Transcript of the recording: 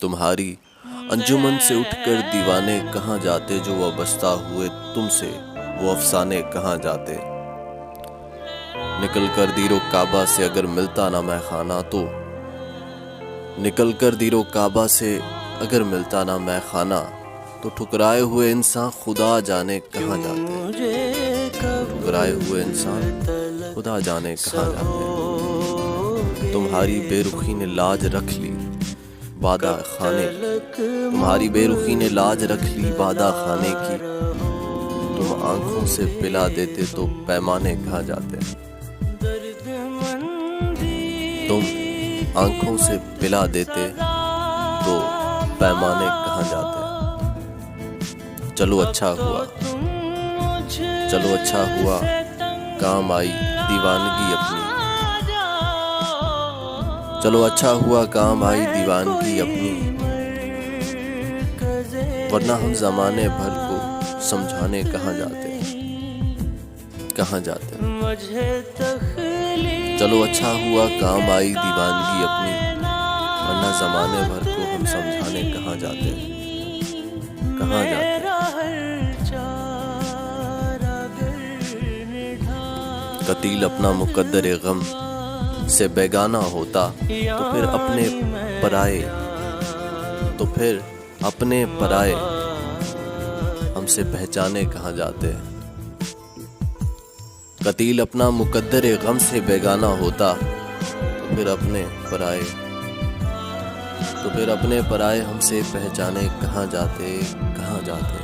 तुम्हारी अंजुमन से उठकर दीवाने कहाँ जाते, जो वाबस्ता हुए तुमसे वो अफसाने कहाँ जाते। निकल कर दीरो काबा से अगर मिलता ना मैं खाना, तो निकल कर दीरो काबा से अगर मिलता ना मैं खाना, तो ठुकराए हुए इंसान खुदा जाने कहाँ जाते। ठुकराए हुए इंसान खुदा जाने कहाँ जाते। तुम्हारी बेरुखी ने लाज रख ली बादा खाने की, तुम्हारी बेरुखी ने लाज रख ली बादा खाने की। तुम आंखों से पिला देते तो पैमाने कहाँ जाते। तुम आंखों से पिला देते तो पैमाने कहाँ जाते। चलो अच्छा हुआ, चलो अच्छा हुआ काम आई दीवानगी अपनी। चलो अच्छा हुआ काम आई दीवानगी अपनी, वरना हम जमाने भर को समझाने कहाँ जाते, कहाँ जाते। चलो अच्छा हुआ काम आई दीवानगी अपनी, वरना जमाने भर को हम समझाने कहाँ जाते, कहाँ जाते। कतील अपना मुकद्दर गम से बेगाना होता, तो फिर अपने पराए, तो फिर अपने पराए हमसे पहचाने कहाँ जाते। कतील अपना मुकद्दर गम से बेगाना होता, तो फिर अपने पराए, तो फिर अपने पराए हमसे पहचाने कहाँ जाते, कहाँ जाते।